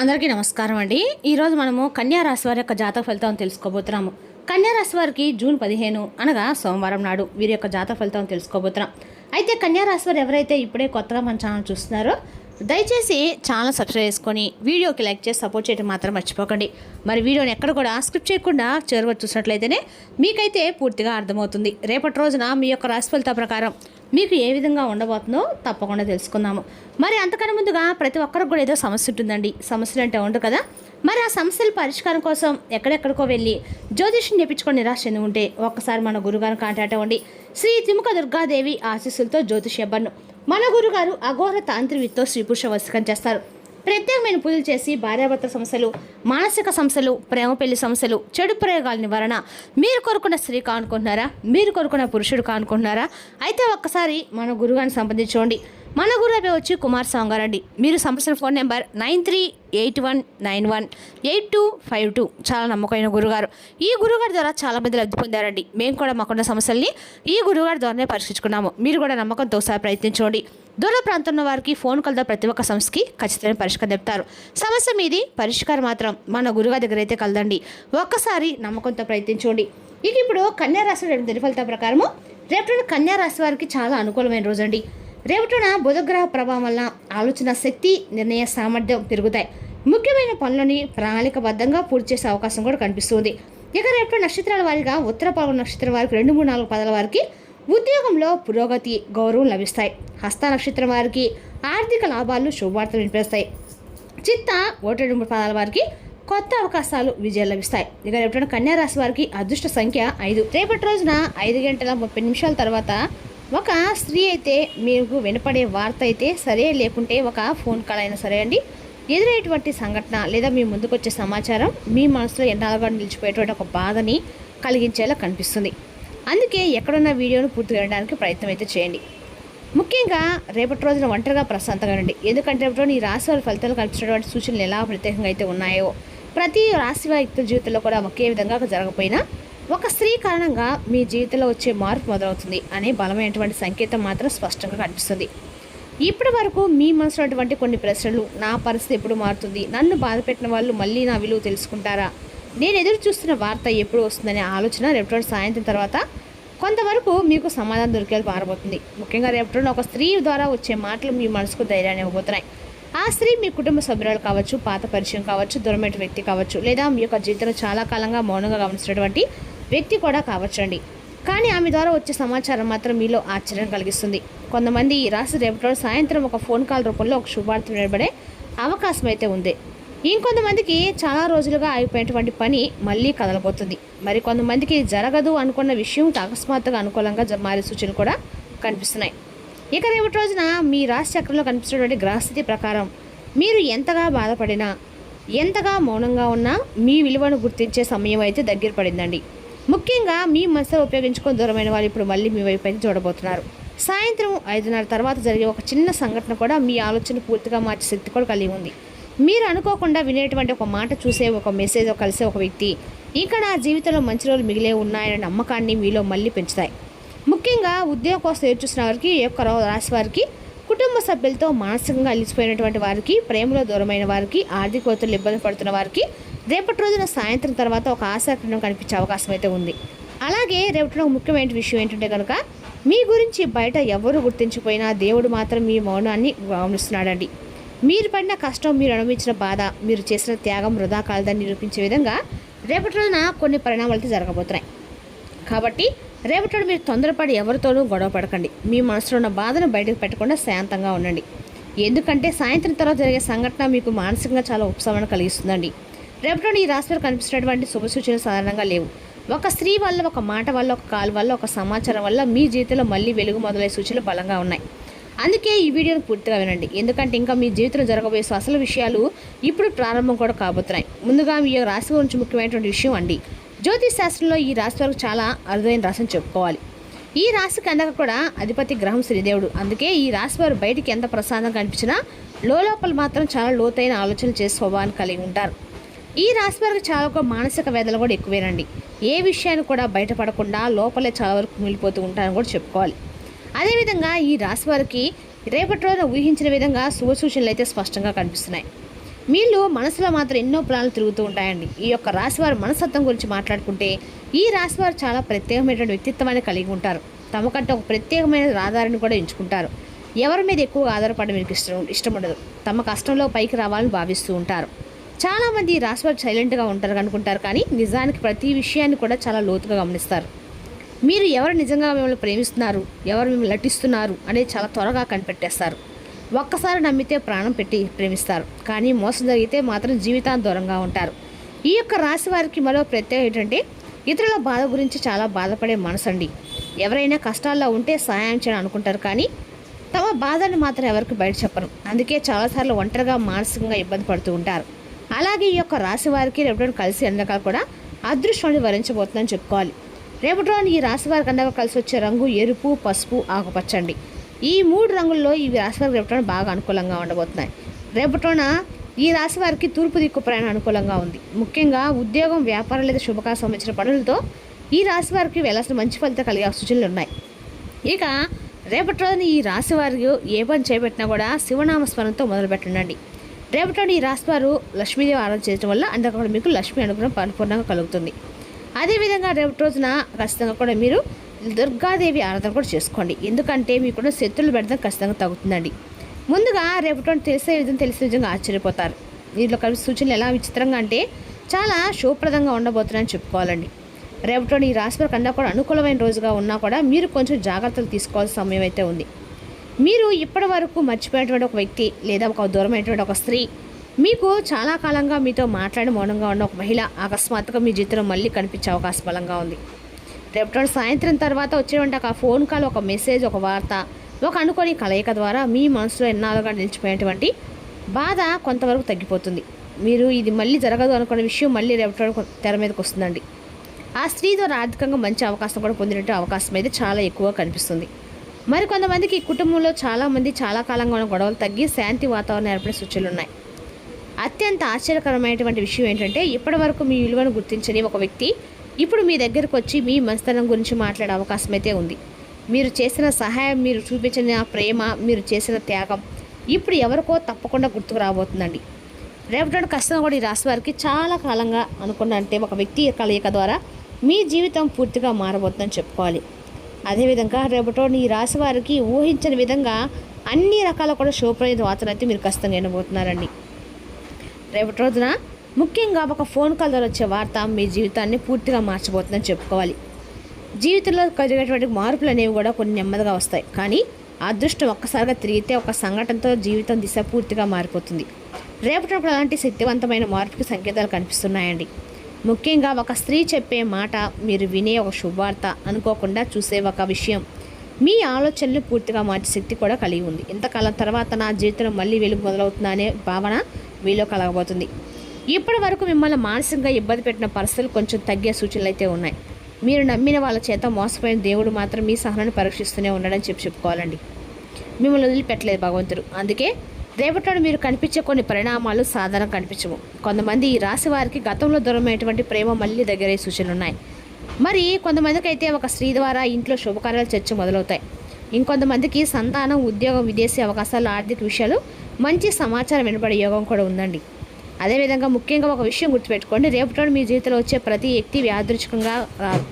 అందరికీ నమస్కారం అండి. ఈరోజు మనము కన్యా రాశి వారి యొక్క జాతక ఫలితం తెలుసుకోబోతున్నాము. కన్యా రాశి వారికి జూన్ 15 అనగా సోమవారం నాడు వీరి యొక్క జాతక ఫలితం తెలుసుకోబోతున్నాం. అయితే కన్యా రాశి వారు ఎవరైతే ఇప్పుడే కొత్తగా మన ఛానల్ చూస్తున్నారో దయచేసి ఛానల్ సబ్స్క్రైబ్ చేసుకొని వీడియోకి లైక్ చేసి సపోర్ట్ చేయడం మాత్రం మర్చిపోకండి. మరి వీడియోని ఎక్కడ కూడా స్కిప్ చేయకుండా చివరికి చూసినట్లయితేనే మీకైతే పూర్తిగా అర్థమవుతుంది. రేపటి రోజున మీ యొక్క రాశి ఫలిత ప్రకారం మీకు ఏ విధంగా ఉండబోతుందో తప్పకుండా తెలుసుకుందాము. మరి అంతకన్నా ముందుగా ప్రతి ఒక్కరికి కూడా ఏదో సమస్య ఉంటుందండి. సమస్యలు అంటే ఉండదు కదా. మరి ఆ సమస్యల పరిష్కారం కోసం ఎక్కడెక్కడికో వెళ్ళి జ్యోతిష్యం చేయించుకొని నిరాశ చెంది ఉంటే ఒక్కసారి మన గురుగారిని కాంటాక్ట్ అవ్వండి. శ్రీ త్రిముఖ దుర్గాదేవి ఆశీస్సులతో జ్యోతిష్యబ్బను మన గురుగారు అఘోర తాంత్రివితో స్త్రీ పురుష వశీకరణ చేస్తారు. ప్రత్యేకమైన పూజలు చేసి భార్యాభర్త సమస్యలు, మానసిక సమస్యలు, ప్రేమ పెళ్లి సమస్యలు, చెడు ప్రయోగాల నివారణ, మీరు కోరుకున్న స్త్రీ కానుకుంటున్నారా, మీరు కోరుకున్న పురుషుడు కానుకుంటున్నారా, అయితే ఒక్కసారి మన గురుగారిని సంప్రదించుకోండి. మన గురువు వచ్చి కుమార్ స్వామి గారండి. మీరు సంప్రదించిన ఫోన్ నెంబర్ 9381918252. చాలా నమ్మకమైన గురుగారు. ఈ గురుగారి ద్వారా చాలా మంది లబ్ధి పొందారండి. మేము కూడా మాకున్న సమస్యల్ని ఈ గురుగారి ద్వారానే పరిష్కరించుకున్నాము. మీరు కూడా నమ్మకంతో ఒకసారి ప్రయత్నించండి. దూర ప్రాంతంలో వారికి ఫోన్ కాల్ ద్వారా ప్రతి ఒక్క సమస్యకి ఖచ్చితమైన పరిష్కారం చెప్తారు. సమస్య మీది, పరిష్కారం మాత్రం మన గురుగారి దగ్గర అయితే కలదండి. ఒక్కసారి నమ్మకంతో ప్రయత్నించండి. ఇక ఇప్పుడు కన్యా రాశి దిన ఫలితాల ప్రకారము రేపటి కన్యా రాశి వారికి చాలా అనుకూలమైన రోజు అండి. రేపటిన బుధగ్రహ ప్రభావం వల్ల ఆలోచన శక్తి, నిర్ణయ సామర్థ్యం పెరుగుతాయి. ముఖ్యమైన పనులని ప్రణాళికబద్ధంగా పూర్తి చేసే అవకాశం కూడా కనిపిస్తుంది. ఇక రేపటి నక్షత్రాల వారిగా ఉత్తర పాల్గొన నక్షత్రం వారికి 2, 3, 4 పదాల వారికి ఉద్యోగంలో పురోగతి, గౌరవం లభిస్తాయి. హస్త నక్షత్రం వారికి ఆర్థిక లాభాలు, శుభవార్తలు వినిపిస్తాయి. చిత్త 1, 2, 3 పదాల వారికి కొత్త అవకాశాలు, విజయాలు లభిస్తాయి. ఇక రేపటి కన్యా రాశి వారికి అదృష్ట సంఖ్య 5. రేపటి రోజున 5:30 తర్వాత ఒక స్త్రీ అయితే మీకు వినపడే వార్త అయితే సరే, లేకుంటే ఒక ఫోన్ కాల్ అయినా సరే అండి, ఎదురయ్యేటువంటి సంఘటన లేదా మీ ముందుకు వచ్చే సమాచారం మీ మనసులో ఎన్నాళ్ళుగా నిలిచిపోయేటువంటి ఒక బాధని కలిగించేలా కనిపిస్తుంది. అందుకే ఎక్కడున్న వీడియోను పూర్తి చేయడానికి ప్రయత్నం అయితే చేయండి. ముఖ్యంగా రేపటి రోజున ఒంటరిగా ప్రశాంతంగా ఉండండి. ఎందుకంటే రేపటి ఈ రాశి వారి ఫలితాలు కనిపించినటువంటి సూచనలు ఎలా ప్రత్యేకంగా అయితే ఉన్నాయో ప్రతి రాశి వారి వ్యక్తుల జీవితంలో కూడా ఒకే విధంగా జరగకపోయినా ఒక స్త్రీ కారణంగా మీ జీవితంలో వచ్చే మార్పు మొదలవుతుంది అనే బలమైనటువంటి సంకేతం మాత్రం స్పష్టంగా కనిపిస్తుంది. ఇప్పటి వరకు మీ మనసులో అటువంటి కొన్ని ప్రశ్నలు, నా పరిస్థితి ఎప్పుడు మారుతుంది, నన్ను బాధపెట్టిన వాళ్ళు మళ్ళీ నా విలువ తెలుసుకుంటారా, నేను ఎదురు చూస్తున్న వార్త ఎప్పుడు వస్తుందనే ఆలోచన రేపటి సాయంత్రం తర్వాత కొంతవరకు మీకు సమాధానం దొరికేలా మారబోతుంది. ముఖ్యంగా రేపటి ఒక స్త్రీ ద్వారా వచ్చే మాటలు మీ మనసుకు ధైర్యాన్ని ఇవ్వబోతున్నాయి. ఆ స్త్రీ మీ కుటుంబ సభ్యురాలు కావచ్చు, పాత పరిచయం కావచ్చు, దూరమైన వ్యక్తి కావచ్చు, లేదా మీ యొక్క జీవితంలో చాలా కాలంగా మౌనంగా గమనిస్తున్నటువంటి వ్యక్తి కూడా కావచ్చండి. కానీ ఆమె ద్వారా వచ్చే సమాచారం మాత్రం మీలో ఆశ్చర్యం కలిగిస్తుంది. కొంతమంది ఈ రాశి రేపటి సాయంత్రం ఒక ఫోన్ కాల్ రూపంలో ఒక శుభవార్త వినబడే అవకాశం అయితే ఉంది. ఇంకొంతమందికి చాలా రోజులుగా ఆగిపోయినటువంటి పని మళ్ళీ కదలబోతుంది. మరి కొంతమందికి జరగదు అనుకున్న విషయం అకస్మాత్తుగా అనుకూలంగా మారే సూచనలు కూడా కనిపిస్తున్నాయి. ఇక రేపటి రోజున మీ రాశి చక్రంలో కనిపిస్తున్నటువంటి గ్రహస్థితి ప్రకారం మీరు ఎంతగా బాధపడినా, ఎంతగా మౌనంగా ఉన్నా మీ విలువను గుర్తించే సమయం అయితే దగ్గర పడిందండి. ముఖ్యంగా మీ మనసులో ఉపయోగించుకొని దూరమైన వాళ్ళు ఇప్పుడు మళ్ళీ మీ వైపు అయితే చూడబోతున్నారు. సాయంత్రం 5:30 తర్వాత జరిగే ఒక చిన్న సంఘటన కూడా మీ ఆలోచన పూర్తిగా మార్చే శక్తి కూడా కలిగి ఉంది. మీరు అనుకోకుండా వినేటువంటి ఒక మాట, చూసే ఒక మెసేజ్, కలిసే ఒక వ్యక్తి ఇంకా నా జీవితంలో మంచి రోజులు మిగిలే ఉన్నాయనే నమ్మకాన్ని మీలో మళ్ళీ పెంచుతాయి. ముఖ్యంగా ఉద్యోగం కోసం ఎదురు చూసిన వారికి, ఈ యొక్క రాశి వారికి, కుటుంబ సభ్యులతో మానసికంగా అలిసిపోయినటువంటి వారికి, ప్రేమలో దూరమైన వారికి, ఆర్థిక ఒత్తిడిలో ఇబ్బంది పడుతున్న వారికి రేపటి రోజున సాయంత్రం తర్వాత ఒక ఆశాకిరణం కనిపించే అవకాశం అయితే ఉంది. అలాగే రేపటి ఒక ముఖ్యమైన విషయం ఏంటంటే కనుక మీ గురించి బయట ఎవరు గుర్తించిపోయినా దేవుడు మాత్రం మీ మౌనాన్ని గమనిస్తున్నాడండి. మీరు పడిన కష్టం, మీరు అనుభవించిన బాధ, మీరు చేసిన త్యాగం వృధా కాలదని నిరూపించే విధంగా రేపటి రోజున కొన్ని పరిణామాలు జరగబోతున్నాయి. కాబట్టి రేపటి మీరు తొందరపడి ఎవరితోనూ గొడవ పడకండి. మీ మనసులో ఉన్న బాధను బయటకు పెట్టకుండా శాంతంగా ఉండండి. ఎందుకంటే సాయంత్రం తర్వాత జరిగే సంఘటన మీకు మానసికంగా చాలా ఉపశమనం కలిగిస్తుందండి. రేపటి ఈ రాశిలో కనిపిస్తున్నటువంటి శుభ సూచనలు సాధారణంగా లేవు. ఒక స్త్రీ వల్ల, ఒక మాట వల్ల, ఒక కాల్ వల్ల, ఒక సమాచారం వల్ల మీ జీవితంలో మళ్ళీ వెలుగు మొదలయ్యే సూచనలు బలంగా ఉన్నాయి. అందుకే ఈ వీడియోను పూర్తిగా వినండి. ఎందుకంటే ఇంకా మీ జీవితంలో జరగబోయే అసలు విషయాలు ఇప్పుడు ప్రారంభం కూడా కాబోతున్నాయి. ముందుగా మీ రాశి గురించి ముఖ్యమైనటువంటి విషయం అండి. జ్యోతిష్ శాస్త్రంలో ఈ రాశి వరకు చాలా అరుదైన రాశిని చెప్పుకోవాలి. ఈ రాశికి అందక కూడా అధిపతి గ్రహం శనిదేవుడు. అందుకే ఈ రాశి వారు బయటికి ఎంత ప్రశాంతంగా కనిపించినా లోపల మాత్రం చాలా లోతైన ఆలోచనలు చేసే స్వభావాన్ని కలిగి ఉంటారు. ఈ రాశి వారికి చాలా మానసిక వేదనలు కూడా ఎక్కువేనండి. ఏ విషయాన్ని కూడా బయటపడకుండా లోపలే చాలా వరకు మిగిలిపోతూ ఉంటారని కూడా చెప్పుకోవాలి. అదేవిధంగా ఈ రాశి వారికి రేపటి రోజున ఊహించిన విధంగా శుభ సూచనలు అయితే స్పష్టంగా కనిపిస్తున్నాయి. వీళ్ళు మనసులో మాత్రం ఎన్నో ప్లాన్లు తిరుగుతూ ఉంటాయండి. ఈ యొక్క రాశివారి మనస్తత్వం గురించి మాట్లాడుకుంటే ఈ రాశివారు చాలా ప్రత్యేకమైనటువంటి వ్యక్తిత్వాన్ని కలిగి ఉంటారు. తమకంటే ఒక ప్రత్యేకమైన ఆధారాన్ని కూడా ఎంచుకుంటారు. ఎవరి మీద ఎక్కువగా ఆధారపడడం మీకు ఇష్టం ఉండదు. తమ కష్టంలో పైకి రావాలని భావిస్తూ ఉంటారు. చాలామంది ఈ రాశివారు సైలెంట్గా ఉంటారు అనుకుంటారు, కానీ నిజానికి ప్రతి విషయాన్ని కూడా చాలా లోతుగా గమనిస్తారు. మీరు ఎవరు నిజంగా మిమ్మల్ని ప్రేమిస్తున్నారు, ఎవరు మిమ్మల్ని నటిస్తున్నారు అనేది చాలా త్వరగా కనిపెట్టేస్తారు. ఒక్కసారి నమ్మితే ప్రాణం పెట్టి ప్రేమిస్తారు, కానీ మోసం జరిగితే మాత్రం జీవితాన్ని దూరంగా ఉంటారు. ఈ యొక్క రాశి వారికి మరో ప్రత్యేకత ఏంటంటే ఇతరుల బాధ గురించి చాలా బాధపడే మనసండి. ఎవరైనా కష్టాల్లో ఉంటే సహాయం చేయాలని అనుకుంటారు, కానీ తమ బాధని మాత్రం ఎవరికి బయట చెప్పరు. అందుకే చాలాసార్లు ఒంటరిగా మానసికంగా ఇబ్బంది పడుతూ ఉంటారు. అలాగే ఈ యొక్క రాశి వారికి రేపటి కలిసి అందకాలు కూడా అదృష్టాన్ని వరించబోతుందని చెప్పుకోవాలి. రేపటి రోజున ఈ రాశి వారికి అందగా కలిసి వచ్చే రంగు ఎరుపు, పసుపు, ఆకుపచ్చండి. ఈ 3 రంగుల్లో ఈ రాశి వారికి రేపటి బాగా అనుకూలంగా ఉండబోతున్నాయి. రేపటిన ఈ రాశి వారికి తూర్పు దిక్కు ప్రయాణం అనుకూలంగా ఉంది. ముఖ్యంగా ఉద్యోగం, వ్యాపారం లేదా శుభకార్యం సంబంధించిన పనులతో ఈ రాశి వారికి వెళ్ళాల్సిన మంచి ఫలితం కలిగే సూచనలు ఉన్నాయి. ఇక రేపటి రోజున ఈ రాశి వారికి ఏ పని చేపట్టినా కూడా శివనామస్మరణతో మొదలు పెట్టండి. రేపటి రోజున ఈ రాశి వారు లక్ష్మీదేవి ఆరాధన చేయడం వల్ల అందులో మీకు లక్ష్మీ అనుగ్రహం పరిపూర్ణంగా కలుగుతుంది. అదేవిధంగా రేపటి రోజున ఖచ్చితంగా కూడా మీరు దుర్గాదేవి ఆరాధన కూడా చేసుకోండి. ఎందుకంటే మీకున్న శత్రువులు పెడతాం ఖచ్చితంగా తగ్గుతుందండి. ముందుగా రేపటి తెలిసిన విధంగా ఆశ్చర్యపోతారు. దీంట్లో కలిసి సూచనలు ఎలా విచిత్రంగా అంటే చాలా శుభప్రదంగా ఉండబోతున్నాయని చెప్పుకోవాలండి. రేపటి ఈ రాశి వారి కన్నా కూడా అనుకూలమైన రోజుగా ఉన్నా కూడా మీరు కొంచెం జాగ్రత్తలు తీసుకోవాల్సిన సమయం అయితే ఉంది. మీరు ఇప్పటి వరకు మర్చిపోయినటువంటి ఒక వ్యక్తి లేదా ఒక దూరమైనటువంటి ఒక స్త్రీ, మీకు చాలా కాలంగా మీతో మాట్లాడి మౌనంగా ఉన్న ఒక మహిళ అకస్మాత్తుగా మీ జీవితంలో మళ్ళీ కనిపించే అవకాశం బలంగా ఉంది. రేపటి సాయంత్రం తర్వాత వచ్చేటువంటి ఒక ఫోన్ కాల్, ఒక మెసేజ్, ఒక వార్త, ఒక అనుకోని కలయిక ద్వారా మీ మనసులో ఎన్నాళ్ళుగా నిలిచిపోయినటువంటి బాధ కొంతవరకు తగ్గిపోతుంది. మీరు ఇది మళ్ళీ జరగదు అనుకున్న విషయం మళ్ళీ రేపటి తెర మీదకి వస్తుందండి. ఆ స్త్రీ ద్వారా ఆర్థికంగా మంచి అవకాశం కూడా పొందినట్టు అవకాశం అయితే చాలా ఎక్కువగా కనిపిస్తుంది. మరి కొంతమందికి కుటుంబంలో చాలామంది చాలా కాలంగా ఉన్న గొడవలు తగ్గి శాంతి వాతావరణం ఏర్పడే సూచనలు ఉన్నాయి. అత్యంత ఆశ్చర్యకరమైనటువంటి విషయం ఏంటంటే ఇప్పటి వరకు మీ విలువను గుర్తించని ఒక వ్యక్తి ఇప్పుడు మీ దగ్గరకు వచ్చి మీ మంచితనం గురించి మాట్లాడే అవకాశం అయితే ఉంది. మీరు చేసిన సహాయం, మీరు చూపించిన ప్రేమ, మీరు చేసిన త్యాగం ఇప్పుడు ఎవరికో తప్పకుండా గుర్తుకు రాబోతుందండి. రేపటి కష్టం కూడా ఈ రాశి వారికి చాలా కాలంగా అనుకున్న అంటే ఒక వ్యక్తి కలయిక ద్వారా మీ జీవితం పూర్తిగా మారబోతుందని చెప్పుకోవాలి. అదేవిధంగా రేపటి ఈ రాశి వారికి ఊహించని విధంగా అన్ని రకాల కూడా శుభప్రద వార్తలు అయితే మీరు ఖచ్చితంగా వినబోతున్నారండి. రేపటి రోజున ముఖ్యంగా ఒక ఫోన్ కాల్ ద్వారా వచ్చే వార్త మీ జీవితాన్ని పూర్తిగా మార్చబోతుందని చెప్పుకోవాలి. జీవితంలో కలిగేటువంటి మార్పులు అనేవి కూడా కొన్ని నెమ్మదిగా వస్తాయి, కానీ అదృష్టం ఒక్కసారిగా తిరిగితే ఒక సంఘటనతో జీవితం దిశ పూర్తిగా మారిపోతుంది. రేపటినప్పుడు అలాంటి శక్తివంతమైన మార్పుకి సంకేతాలు కనిపిస్తున్నాయండి. ముఖ్యంగా ఒక స్త్రీ చెప్పే మాట, మీరు వినే ఒక శుభవార్త, అనుకోకుండా చూసే ఒక విషయం మీ ఆలోచనలు పూర్తిగా మార్చే శక్తి కూడా కలిగి ఉంది. ఇంతకాలం తర్వాత నా జీవితంలో మళ్ళీ వెలుగు మొదలవుతుందా అనే భావన మీలో కలగబోతుంది. ఇప్పటి వరకు మిమ్మల్ని మానసికంగా ఇబ్బంది పెట్టిన పరిస్థితులు కొంచెం తగ్గే సూచనలు అయితే ఉన్నాయి. మీరు నమ్మిన వాళ్ళ చేత మోసపోయిన దేవుడు మాత్రం మీ సహనాన్ని పరీక్షిస్తూనే ఉండడని చెప్పుకోవాలండి. మిమ్మల్ని వదిలిపెట్టలేదు భగవంతుడు. అందుకే రేపటి మీరు కనిపించే కొన్ని పరిణామాలు సాధారణ కనిపించవు. కొంతమంది ఈ రాశి వారికి గతంలో దూరమైనటువంటి ప్రేమ మళ్ళీ దగ్గరయ్యే సూచనలు ఉన్నాయి. మరి కొంతమందికి అయితే ఒక స్త్రీ ద్వారా ఇంట్లో శుభకార్యాలు చర్చ మొదలవుతాయి. ఇంకొంతమందికి సంతానం, ఉద్యోగం, విదేశీ అవకాశాలు, ఆర్థిక విషయాలు, మంచి సమాచారం వినబడే యోగం కూడా ఉందండి. అదేవిధంగా ముఖ్యంగా ఒక విషయం గుర్తుపెట్టుకోండి, రేపటి మీ జీవితంలో వచ్చే ప్రతి వ్యక్తి యాదృచ్ఛికంగా రారు.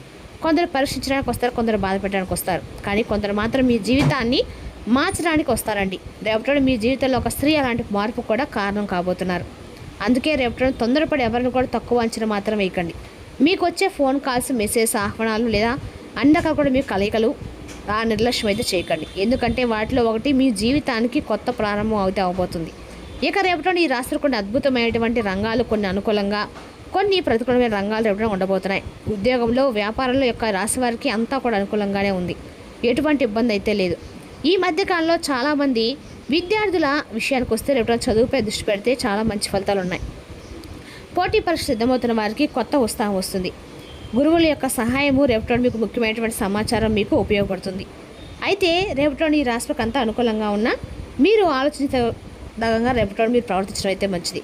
కొందరు పరీక్షించడానికి వస్తారు, కొందరు బాధ పెట్టడానికి వస్తారు, కానీ కొందరు మాత్రం మీ జీవితాన్ని మార్చడానికి వస్తారండి. రేపటి మీ జీవితంలో ఒక స్త్రీ అలాంటి మార్పు కూడా కారణం కాబోతున్నారు. అందుకే రేపటి తొందరపడి ఎవరిని కూడా తక్కువ అంచనా మాత్రం వేయకండి. మీకు వచ్చే ఫోన్ కాల్స్, మెసేజ్, ఆహ్వానాలు లేదా అన్నక కూడా మీ కలయికలు ఆ నిర్లక్ష్యం అయితే చేయకండి. ఎందుకంటే వాటిలో ఒకటి మీ జీవితానికి కొత్త ప్రారంభం అయితే అవబోతుంది. ఇక రేపటి ఈ రాష్ట్రం కొన్ని అద్భుతమైనటువంటి రంగాలు, కొన్ని అనుకూలంగా, కొన్ని ప్రతికూలమైన రంగాలు రేపటి ఉండబోతున్నాయి. ఉద్యోగంలో, వ్యాపారంలో యొక్క రాశి వారికి అంతా కూడా అనుకూలంగానే ఉంది. ఎటువంటి ఇబ్బంది అయితే లేదు. ఈ మధ్యకాలంలో చాలామంది విద్యార్థుల విషయానికి వస్తే రేపటి చదువుపై దృష్టి పెడితే చాలా మంచి ఫలితాలు ఉన్నాయి. పోటీ పరీక్ష సిద్ధమవుతున్న వారికి కొత్త ఉత్సాహం వస్తుంది. గురువుల యొక్క సహాయము రేపటి మీకు ముఖ్యమైనటువంటి సమాచారం మీకు ఉపయోగపడుతుంది. అయితే రేపటి ఈ రాశికి అంతా అనుకూలంగా ఉన్న మీరు ఆలోచించదగంగా రేపటి మీరు ప్రవర్తించడం అయితే మంచిది.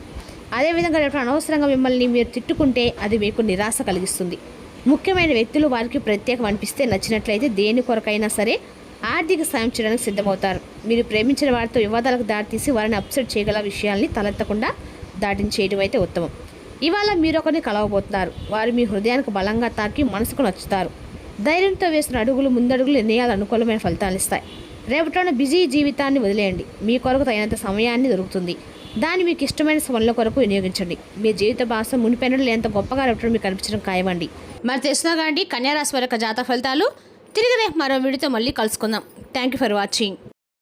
అదేవిధంగా రేపటి అనవసరంగా మిమ్మల్ని మీరు తిట్టుకుంటే అది మీకు నిరాశ కలిగిస్తుంది. ముఖ్యమైన వ్యక్తులు వారికి ప్రత్యేకం అనిపిస్తే నచ్చినట్లయితే దేని కొరకైనా సరే ఆర్థిక సాయం చేయడానికి సిద్ధమవుతారు. మీరు ప్రేమించిన వారితో వివాదాలకు దారితీసి వారిని అప్సెట్ చేయగల విషయాల్ని తలెత్తకుండా దాటించేయడం అయితే ఉత్తమం. ఇవాళ మీరొకరిని కలవబోతున్నారు. వారు మీ హృదయానికి బలంగా తాకి మనసుకు నచ్చుతారు. ధైర్యంతో వేసిన అడుగులు, ముందడుగులు నిర్ణయాలు అనుకూలమైన ఫలితాలు ఇస్తాయి. రేపటిలోని బిజీ జీవితాన్ని వదిలేయండి. మీ కొరకు తగినంత సమయాన్ని దొరుకుతుంది. దాన్ని మీకు ఇష్టమైన పనుల కొరకు వినియోగించండి. మీ జీవిత భాష మునిపెన్నడూ లేనంత గొప్పగా రేపటి మీకు కనిపించడం ఖాయమండి. మరి తెలిసినా కానీ కన్యా రాశి వారి యొక్క జాతక ఫలితాలు. తిరిగి రేపు మరో వీడియోతో మళ్ళీ కలుసుకుందాం. Thank you for watching.